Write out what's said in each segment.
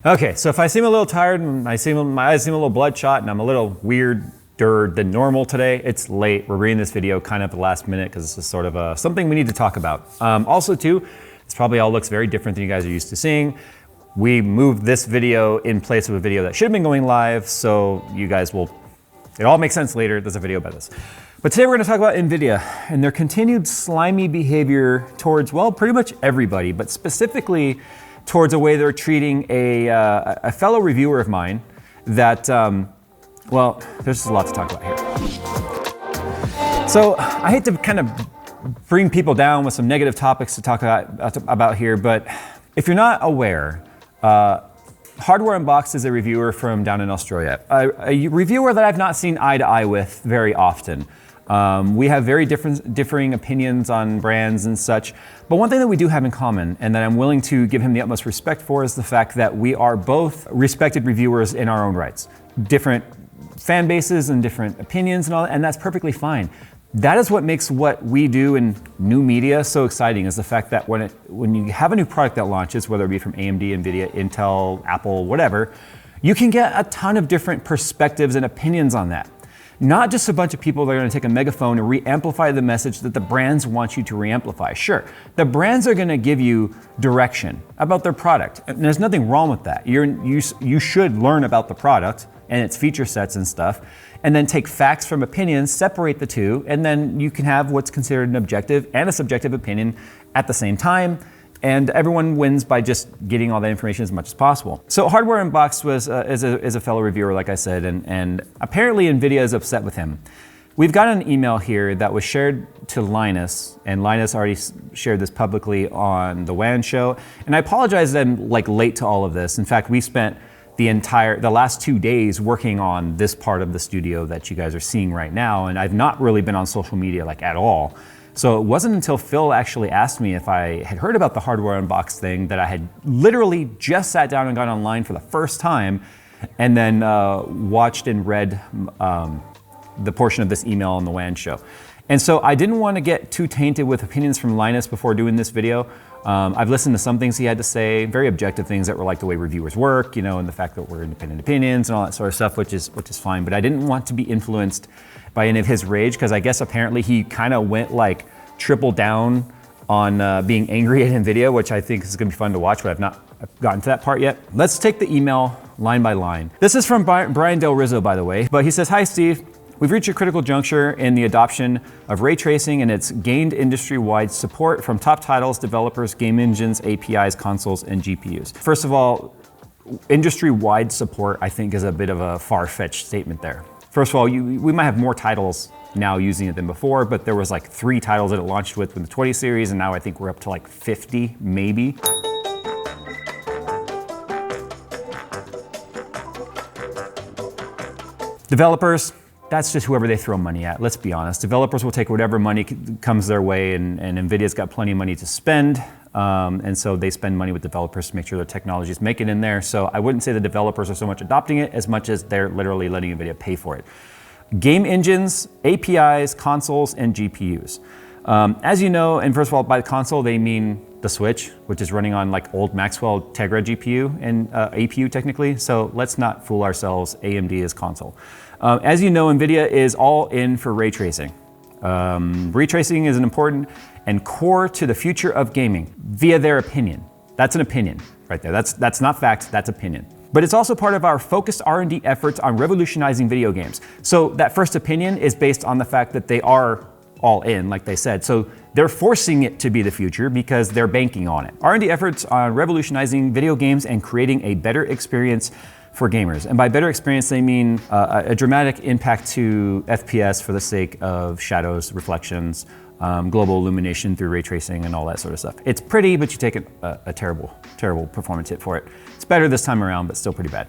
Okay, so if I seem a little tired and my eyes seem a little bloodshot and I'm a little weirder than normal today, it's late. We're reading this video kind of at the last minute because this is sort of something we need to talk about. Also too, this probably all looks very different than you guys are used to seeing. We moved this video in place of a video that should have been going live, so you guys will, it all makes sense later. There's a video about this. But today we're going to talk about Nvidia and their continued slimy behavior towards, well, pretty much everybody, but specifically towards the way they're treating a fellow reviewer of mine that, well, there's a lot to talk about here. So I hate to kind of bring people down with some negative topics to talk about here, but if you're not aware, Hardware Unboxed is a reviewer from down in Australia, a reviewer that I've not seen eye to eye with very often. We have very differing opinions on brands and such, but one thing that we do have in common and that I'm willing to give him the utmost respect for is the fact that we are both respected reviewers in our own rights. Different fan bases and different opinions and all that, and that's perfectly fine. That is what makes what we do in new media so exciting, is the fact that when you have a new product that launches, whether it be from AMD, Nvidia, Intel, Apple, whatever, you can get a ton of different perspectives and opinions on that. Not just a bunch of people that are going to take a megaphone and re-amplify the message that the brands want you to re-amplify. Sure, the brands are going to give you direction about their product, and there's nothing wrong with that. You should learn about the product and its feature sets and stuff, and then take facts from opinions, separate the two, and then you can have what's considered an objective and a subjective opinion at the same time. And everyone wins by just getting all that information as much as possible. So Hardware Unboxed is a fellow reviewer, like I said, and apparently Nvidia is upset with him. We've got an email here that was shared to Linus, and Linus already shared this publicly on the WAN show. And I apologize that I'm late to all of this. In fact, we spent the last 2 days working on this part of the studio that you guys are seeing right now, and I've not really been on social media at all. So it wasn't until Phil actually asked me if I had heard about the Hardware Unboxed thing that I had literally just sat down and got online for the first time and then watched and read the portion of this email on the WAN show. And so I didn't want to get too tainted with opinions from Linus before doing this video. I've listened to some things he had to say, very objective things that were like the way reviewers work, and the fact that we're independent opinions and all that sort of stuff, which is fine. But I didn't want to be influenced by any of his rage, because I guess apparently he kind of went triple down on being angry at Nvidia, which I think is going to be fun to watch, but I've not gotten to that part yet. Let's take the email line by line. This is from Brian Del Rizzo, by the way, but he says, "Hi, Steve. We've reached a critical juncture in the adoption of ray tracing, and it's gained industry-wide support from top titles, developers, game engines, APIs, consoles, and GPUs." First of all, industry-wide support, I think, is a bit of a far-fetched statement there. First of all, we might have more titles now using it than before, but there was 3 titles that it launched with the 20 series, and now I think we're up to 50, maybe. Developers, that's just whoever they throw money at, let's be honest. Developers will take whatever money comes their way, and Nvidia's got plenty of money to spend, and so they spend money with developers to make sure their technologies make it in there. So I wouldn't say the developers are so much adopting it as much as they're literally letting Nvidia pay for it. Game engines, APIs, consoles, and GPUs. As you know, and first of all, by console, they mean the Switch, which is running on old Maxwell Tegra GPU and APU technically. So let's not fool ourselves, AMD is console. As you know, Nvidia is all in for ray tracing. Ray tracing is an important and core to the future of gaming via their opinion. That's an opinion right there. That's not fact, that's opinion. But it's also part of our focused R&D efforts on revolutionizing video games. So that first opinion is based on the fact that they are all in, like they said. So they're forcing it to be the future because they're banking on it. R&D efforts on revolutionizing video games and creating a better experience for gamers. And by better experience, they mean a dramatic impact to FPS for the sake of shadows, reflections, global illumination through ray tracing and all that sort of stuff. It's pretty, but you take a terrible performance hit for it. It's better this time around, but still pretty bad.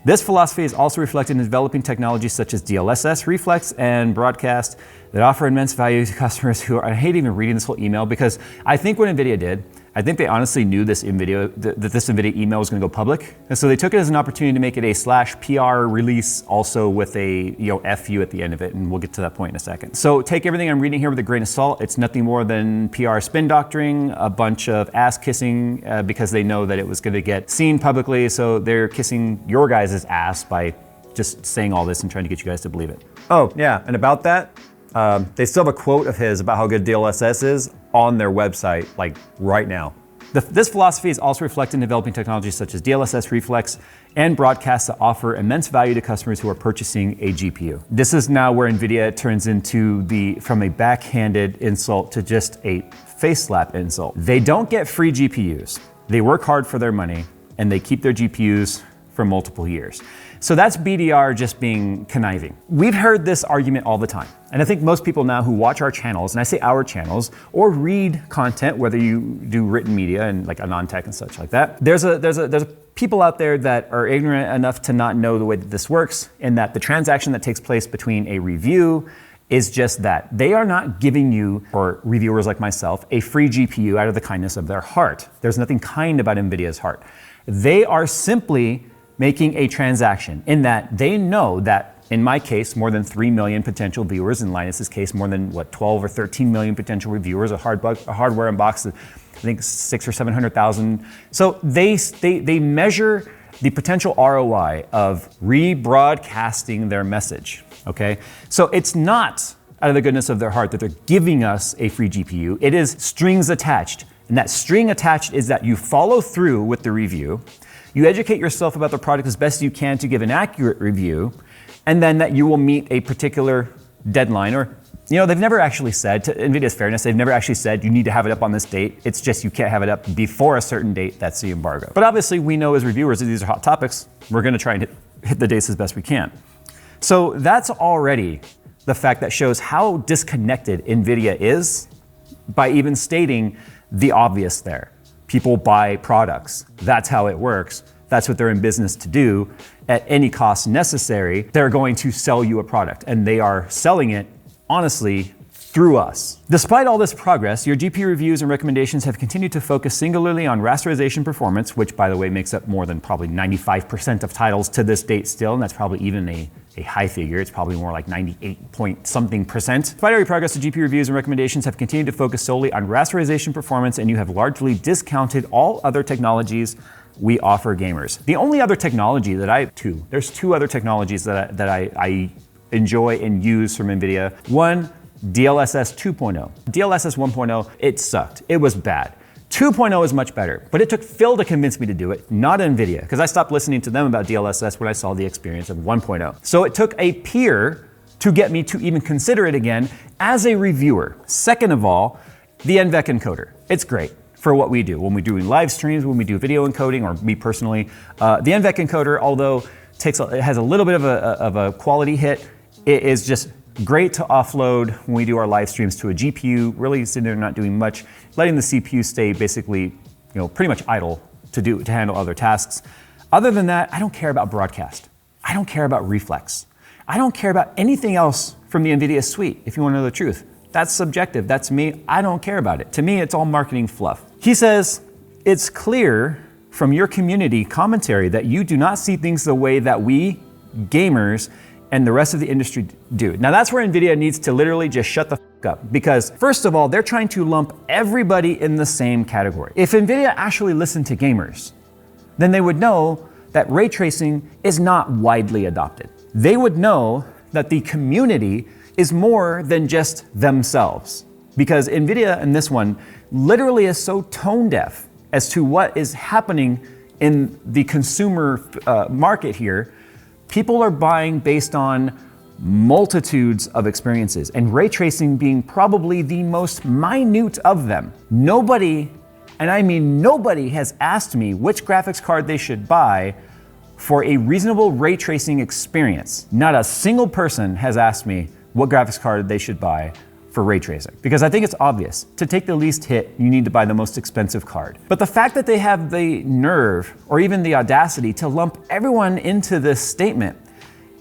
This philosophy is also reflected in developing technologies such as DLSS, Reflex, and Broadcast that offer immense value to customers who are, I hate even reading this whole email, because I think what Nvidia did, I think they honestly knew this NVIDIA, that this NVIDIA email was going to go public. And so they took it as an opportunity to make it a /PR release, also with a FU at the end of it. And we'll get to that point in a second. So take everything I'm reading here with a grain of salt. It's nothing more than PR spin doctoring, a bunch of ass kissing because they know that it was going to get seen publicly. So they're kissing your guys' ass by just saying all this and trying to get you guys to believe it. Oh yeah, and about that, they still have a quote of his about how good DLSS is on their website, like right now. This philosophy is also reflected in developing technologies such as DLSS Reflex and broadcasts that offer immense value to customers who are purchasing a GPU. This is now where Nvidia turns into from a backhanded insult to just a face slap insult. They don't get free GPUs. They work hard for their money and they keep their GPUs for multiple years. So that's BDR just being conniving. We've heard this argument all the time. And I think most people now who watch our channels, and I say our channels, or read content, whether you do written media and like Anon-Tech and such like that, there's people out there that are ignorant enough to not know the way that this works, and that the transaction that takes place between a review is just that. They are not giving you, or reviewers like myself, a free GPU out of the kindness of their heart. There's nothing kind about NVIDIA's heart. They are simply making a transaction in that they know that, in my case, more than 3 million potential viewers, in Linus's case, more than 12 or 13 million potential reviewers, a hardware unboxed, I think 600,000 or 700,000. So they measure the potential ROI of rebroadcasting their message, okay? So it's not out of the goodness of their heart that they're giving us a free GPU. It is strings attached. And that string attached is that you follow through with the review, you educate yourself about the product as best you can to give an accurate review, and then that you will meet a particular deadline. Or, they've never actually said, to NVIDIA's fairness, they've never actually said you need to have it up on this date. It's just you can't have it up before a certain date. That's the embargo. But obviously we know as reviewers that these are hot topics. We're going to try and hit the dates as best we can. So that's already the fact that shows how disconnected NVIDIA is by even stating the obvious there. People buy products. That's how it works. That's what they're in business to do. At any cost necessary, they're going to sell you a product, and they are selling it, honestly, through us. Despite all this progress, your GPU reviews and recommendations have continued to focus singularly on rasterization performance, which, by the way, makes up more than probably 95% of titles to this date still, and that's probably even a high figure. It's probably more like 98 point something percent. Despite all your progress, the GPU reviews and recommendations have continued to focus solely on rasterization performance, and you have largely discounted all other technologies we offer gamers. The only other technology that there's two other technologies that I enjoy and use from NVIDIA. One, DLSS 2.0. DLSS 1.0, it sucked. It was bad. 2.0 is much better, but it took Phil to convince me to do it, not NVIDIA, because I stopped listening to them about DLSS when I saw the experience of 1.0. So it took a peer to get me to even consider it again as a reviewer. Second of all, the NVEC encoder. It's great for what we do. When we do live streams, when we do video encoding, or me personally, the NVEC encoder, although it has a little bit of a quality hit, it is just great to offload when we do our live streams to a GPU, really sitting there not doing much, letting the CPU stay basically, pretty much idle to handle other tasks. Other than that, I don't care about broadcast. I don't care about reflex. I don't care about anything else from the NVIDIA suite, if you want to know the truth. That's subjective. That's me. I don't care about it. To me, it's all marketing fluff. He says, it's clear from your community commentary that you do not see things the way that we gamers and the rest of the industry do. Now that's where NVIDIA needs to literally just shut the f up, because first of all, they're trying to lump everybody in the same category. If NVIDIA actually listened to gamers, then they would know that ray tracing is not widely adopted. They would know that the community is more than just themselves, because NVIDIA in this one literally is so tone deaf as to what is happening in the consumer market here. People are buying based on multitudes of experiences, and ray tracing being probably the most minute of them. Nobody, and I mean nobody, has asked me which graphics card they should buy for a reasonable ray tracing experience. Not a single person has asked me what graphics card they should buy for ray tracing, because I think it's obvious. To take the least hit, you need to buy the most expensive card. But the fact that they have the nerve, or even the audacity, to lump everyone into this statement,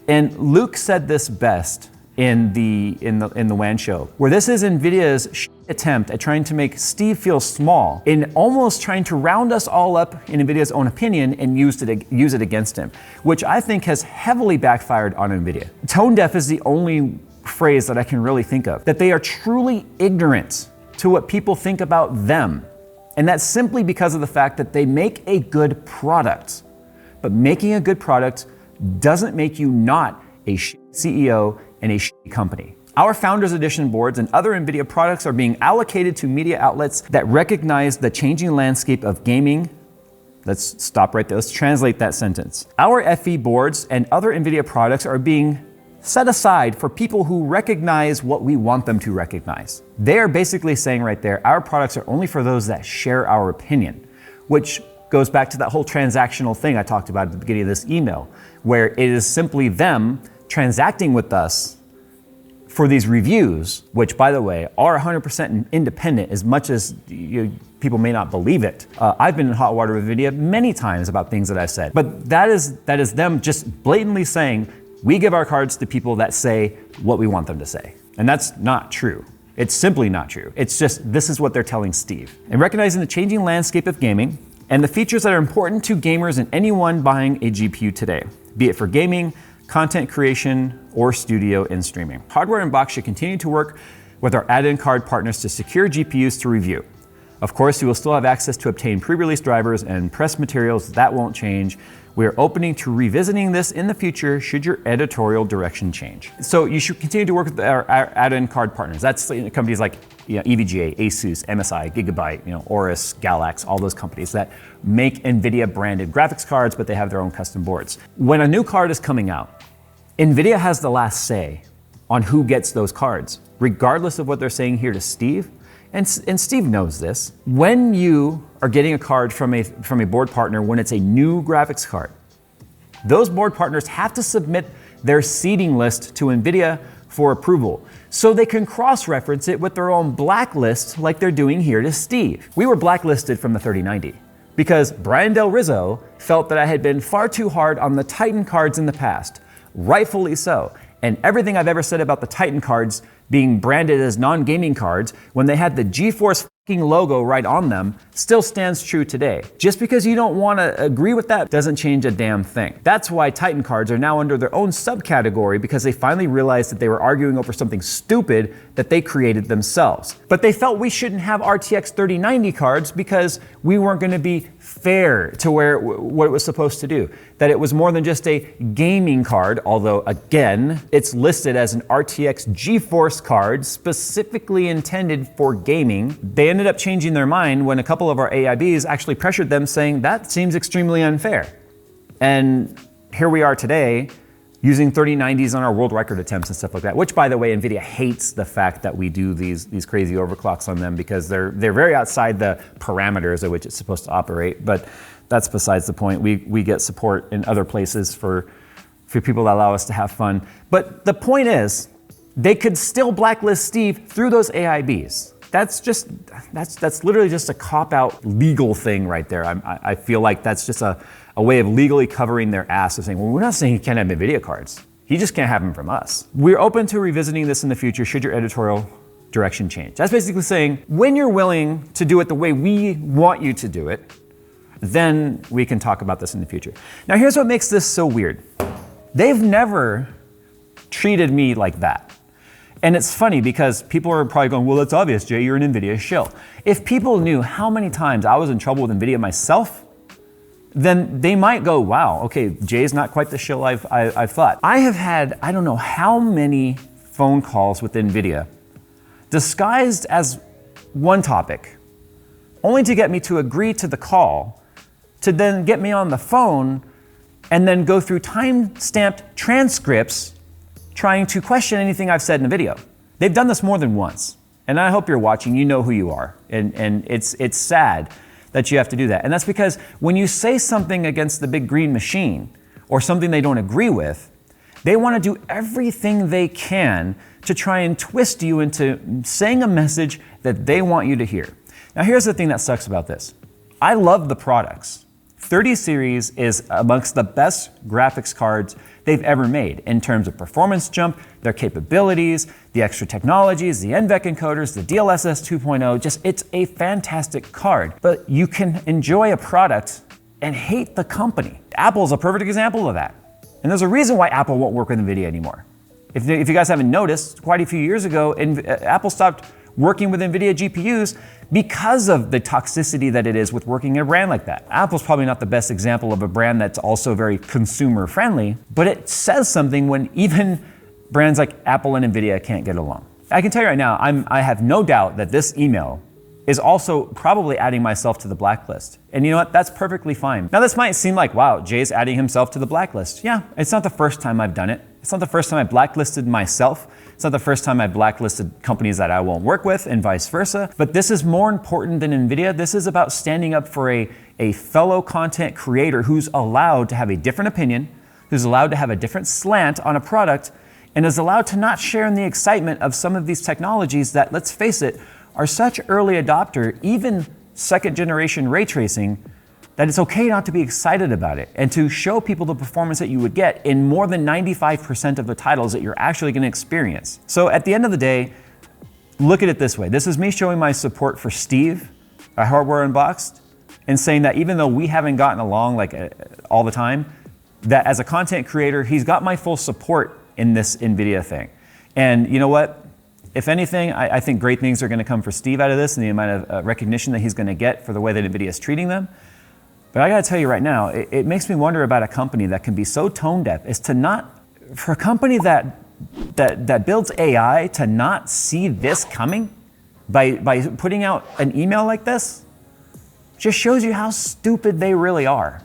and Luke said this best in the WAN show, where this is Nvidia's attempt at trying to make Steve feel small in almost trying to round us all up in Nvidia's own opinion and use it against him, which I think has heavily backfired on Nvidia. Tone deaf is the only phrase that I can really think of, that they are truly ignorant to what people think about them. And that's simply because of the fact that they make a good product. But making a good product doesn't make you not a CEO and a company. Our Founders Edition boards and other NVIDIA products are being allocated to media outlets that recognize the changing landscape of gaming. Let's stop right there. Let's translate that sentence. Our FE boards and other NVIDIA products are being set aside for people who recognize what we want them to recognize. They are basically saying right there, our products are only for those that share our opinion, which goes back to that whole transactional thing I talked about at the beginning of this email, where it is simply them transacting with us for these reviews, which, by the way, are 100% independent, as much as people may not believe it. I've been in hot water with NVIDIA many times about things that I've said, but that is them just blatantly saying, we give our cards to people that say what we want them to say. And that's not true. It's simply not true. It's just, this is what they're telling Steve. And recognizing the changing landscape of gaming and the features that are important to gamers and anyone buying a GPU today, be it for gaming, content creation, or studio and streaming. Hardware Unboxed should continue to work with our add-in card partners to secure GPUs to review. Of course, you will still have access to obtain pre-release drivers and press materials. That won't change. We are opening to revisiting this in the future should your editorial direction change. So you should continue to work with our add-in card partners. That's companies like EVGA, Asus, MSI, Gigabyte, Aorus, Galax, all those companies that make NVIDIA branded graphics cards, but they have their own custom boards. When a new card is coming out, NVIDIA has the last say on who gets those cards, regardless of what they're saying here to Steve. And Steve knows this. When you are getting a card from a board partner, when it's a new graphics card, those board partners have to submit their seeding list to NVIDIA for approval, so they can cross-reference it with their own blacklist like they're doing here to Steve. We were blacklisted from the 3090 because Brian Del Rizzo felt that I had been far too hard on the Titan cards in the past, rightfully so. And everything I've ever said about the Titan cards being branded as non-gaming cards when they had the GeForce logo right on them still stands true today. Just because you don't want to agree with that doesn't change a damn thing. That's why Titan cards are now under their own subcategory, because they finally realized that they were arguing over something stupid that they created themselves. But they felt we shouldn't have RTX 3090 cards because we weren't going to be fair to what it was supposed to do. That it was more than just a gaming card, although again, it's listed as an RTX GeForce card specifically intended for gaming. They ended up changing their mind when a couple of our AIBs actually pressured them, saying that seems extremely unfair. And here we are today using 3090s on our world record attempts and stuff like that, which, by the way, NVIDIA hates the fact that we do these crazy overclocks on them because they're very outside the parameters at which it's supposed to operate. But that's besides the point. We get support in other places for people that allow us to have fun. But the point is, they could still blacklist Steve through those AIBs. That's literally just a cop-out legal thing right there. I feel like that's just a way of legally covering their ass of saying, well, we're not saying he can't have NVIDIA cards. He just can't have them from us. We're open to revisiting this in the future should your editorial direction change. That's basically saying, when you're willing to do it the way we want you to do it, then we can talk about this in the future. Now, here's what makes this so weird. They've never treated me like that. And it's funny because people are probably going, well, that's obvious, Jay, you're an NVIDIA shill. If people knew how many times I was in trouble with NVIDIA myself, then they might go, wow, okay, Jay's not quite the shill I've thought. I have had, I don't know how many phone calls with NVIDIA disguised as one topic, only to get me to agree to the call, to then get me on the phone, and then go through time-stamped transcripts trying to question anything I've said in a video. They've done this more than once. And I hope you're watching, you know who you are. And it's sad that you have to do that. And that's because when you say something against the big green machine or something they don't agree with, they want to do everything they can to try and twist you into saying a message that they want you to hear. Now here's the thing that sucks about this. I love the products. 30 series is amongst the best graphics cards they've ever made in terms of performance jump, their capabilities, the extra technologies, the NVEC encoders, the DLSS 2.0, just it's a fantastic card. But you can enjoy a product and hate the company. Apple's a perfect example of that. And there's a reason why Apple won't work with Nvidia anymore. If you guys haven't noticed, quite a few years ago, Apple stopped working with Nvidia GPUs because of the toxicity that it is with working in a brand like that. Apple's probably not the best example of a brand that's also very consumer friendly, but it says something when even brands like Apple and Nvidia can't get along. I can tell you right now, I have no doubt that this email is also probably adding myself to the blacklist. And you know what? That's perfectly fine. Now this might seem like, wow, Jay's adding himself to the blacklist. Yeah, it's not the first time I've done it. It's not the first time I blacklisted myself. It's not the first time I blacklisted companies that I won't work with and vice versa. But this is more important than Nvidia. This is about standing up for a fellow content creator who's allowed to have a different opinion, who's allowed to have a different slant on a product, and is allowed to not share in the excitement of some of these technologies that, let's face it, are such early adopter, even second generation ray tracing, that it's okay not to be excited about it and to show people the performance that you would get in more than 95% of the titles that you're actually going to experience. So at the end of the day, look at it this way. This is me showing my support for Steve at Hardware Unboxed and saying that even though we haven't gotten along like all the time, that as a content creator, he's got my full support in this Nvidia thing. And you know what? If anything, I think great things are going to come for Steve out of this and the amount of recognition that he's going to get for the way that Nvidia is treating them. But I got to tell you right now, it makes me wonder about a company that can be so tone deaf as to not, for a company that builds AI to not see this coming by putting out an email like this, just shows you how stupid they really are.